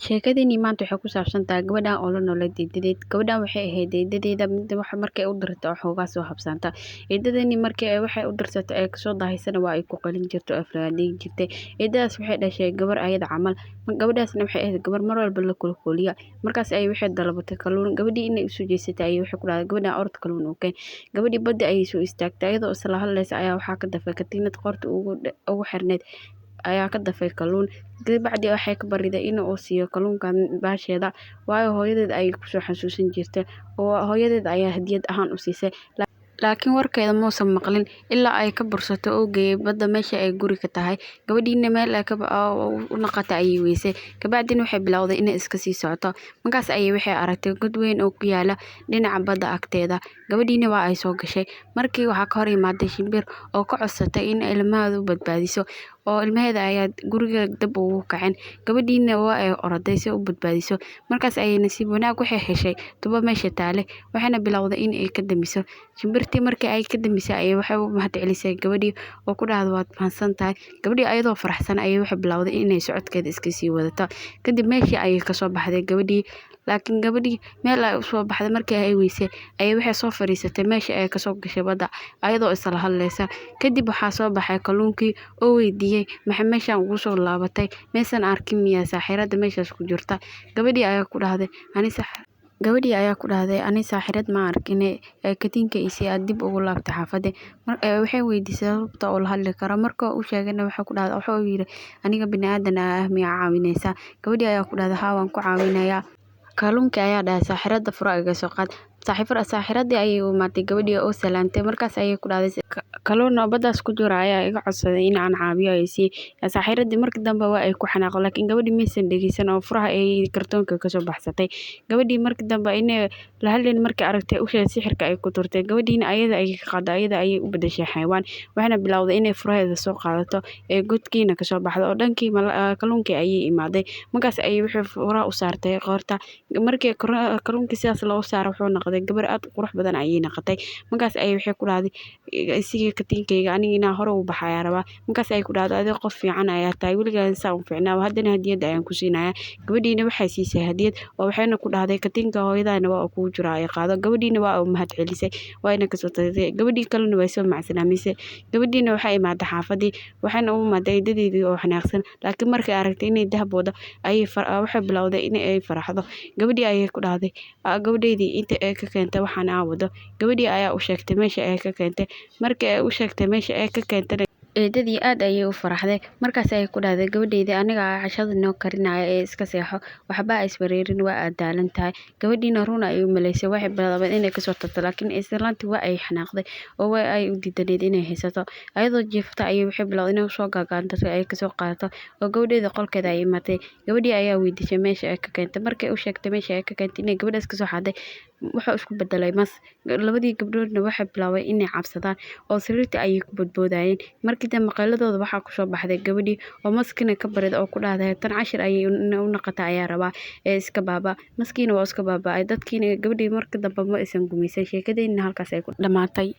Sheekadani maanta waxay ku saabsan tahay gabadhan oo la noolay eedadeed. Gabadhan waxay ahayd eedadeeda mid wax markay u dirto xoogaa soo habsanta. Eedadani markii ay waxay u dirsato ay kasoo dahaysana waa ay ku qalin jirto afraadii jirtay. Eedadaas waxay dhashay gabar ayada camal. Gabadhaasna waxay ahayd gabar mar walba la kulkuliya. Markaas ay waxay dalabatay kalluun. Gabadhii inay isu jeesatay ay waxay ku dhahday gabadhan orod kalluun u keen. Gabadhii badda ayay soo istaagtay iyadoo isla hadlaysa ayaa waxaa ka dafay katiinad qorta ugu xirneed ayaa ka dafay kalluun. Bacdi waxay ka bariday inuu siiyo kalluunkan baasheeda waayo hooyadeed ay ku soo xasuusin jirtay oo hooyadeed ayaa hadiyad ahaan u siisay. Laakiin warkeeda muusan maqlin ilaa ay ka bursato oo geeyay badda meesha ay guri ka tahay. Gabadhiina meel ay ka u naqata ayay weysay. Kabacdina waxay bilowday inay iska sii socoto. Markaas ayay waxay aragtay god weyn oo ku yaala dhinaca badda agteeda. Gabadhiina waa ay soo gashay. Markii waxaa ka hor imaaday shimbir oo ka codsatay in ilmaheedu badbaadiso oo ilmaheeda ayaa guriga dab ugu kaceen. Gabadhiina waa ay oroday si u badbaadiso. Markaas ayay nasiib wanaag waxay heshay tubo meesha taale waxayna bilowday in ay ka damiso. Shimbirtii markii ay ka damisay ayay waxay u mahadcelisay gabadhii oo ku dhahday waad mahadsan tahay. Gabadhii ayadoo faraxsan ayay waxay bilowday inay socodkeeda iska sii wadato. Kadib meeshii ayay ka soo baxday gabadhii. Laakiin gabadhii meel ay u soo baxday markii ay weysay ayay waxay soo fariisatay meesha ay ka soo gashay badda ayadoo isla hadlaysa. Kadib waxaa soo baxay kalluunkii oo weydiiyay maxay meeshan ugu soo laabatay meesan arkin miyaa saaxirada meeshaas ku jirta. Gabadhii ayaa ku dhahday ani saaxirad ma arkin katiinka isi aad dib ugu laabtay xaafadda. Waxay weydiisay sababta oo la hadli karo markii uu sheegayna waxay ku dhahday wuxuu yiri aniga bini'aadan ah miyaa caawinaysa. Gabadhii ayaa ku dhahday haa waan ku caawinayaa. Kalluunka ayaa dhahay saaxirada furo iga soo qaad. Saaxiradii ayay u imaatay gabadhii oo salaantay. Markaas ayay ku dhahday kalluun baddaas ku jira ayaa iga codsaday in aan caawiyo ay sii. Saaxiradii markii dambe waa ay ku xanaaqday laakiin gabadhii maysan dhegeysan oo furaha ay kartoonka ka soo baxsatay. Gabadhii markii dambe inay la hadlin markii aragtay usha sixirka ay ku turtay. Gabadhiina ayada ayay ka qaaday ayada ayay u bedeshay xayawaan. Waxayna bilowday inay furaheeda soo qaadato godkiina ka soo baxdo oo dhankii kalluunkii ayay imaaday. Markaas ayay waxay furaha u saartay qoorta. Markii kalluunkii sidaas loo saaray wuxuu noqday gabar aad qurux badan ayay noqotay. Markaas ayay waxay ku dhahday isiga katiinkayga aniga inaan hore u baxaya rabaa. Markaas ayay ku dhahday adiga qof fiican ayaa tahay weligaa saa u fiicnaa haddana hadiyad ayaan ku siinayaa. Gabadhiina waxay siisay hadiyad oo waxayna ku dhahday katiinka hooyadaana waa kugu jira ay qaado. Gabadhiina waa u mahadcelisay wayna ka soo tagtay. Gabadhii kalena way soo macsanaamisay. Gabadhiina waxay imaaday xaafadii waxayna u imaaday eedadeedii oo xanaaqsan laakiin markay aragtay inay dahab wado ayay waxay bilowday in ay faraxdo. Gabadhii ayay ku dhahday gabadheedii inta ay ka keentay waxaan wado. Gabadhii ayaa u sheegtay meesha ay ka keentay. Markii ay u sheegtay meesha ay ka keentay eedadii aad ayay u faraxday. Markaas ayay ku dhahday gabadheedii aniga cashada noo karinaya ee iska seexo waxba ay iswareerin waa aad daalan tahay. Gabadhiina run ay u maleysay waxay bilaabeen inay ka soo tagto laakiin islaantii waa ay xanaaqday oo way ay u diidaneed inay haysato. Ayadoo jiifta ayay waxay bilowday inay soo gaagaanto si ay ka soo qaadato oo gabadheeda qolkeeda ay imaatay. Gabadhii ayaa weydiisay meesha ay ka keentay. Markii uu sheegtay meesha ay ka keentay inay gabadhaas ka soo xaday wuxuu isku bedelay mas. Labadii gabdhoodna waxay bilaabeen inay cabsadaan oo sariirta ayay ku badboodayeen. Markii dambe qayladooda waxaa ku soo baxday gabadhii oo maskina ka barid oo ku dhahday tan cashir ayay u naqata ayaa rabaa ee iska baaba. Maskiina waa iska baaba'ay dadkiina gabadhii markii dambe ma aysan gumaysan. Sheekadeenina halkaas ay ku dhamaatay.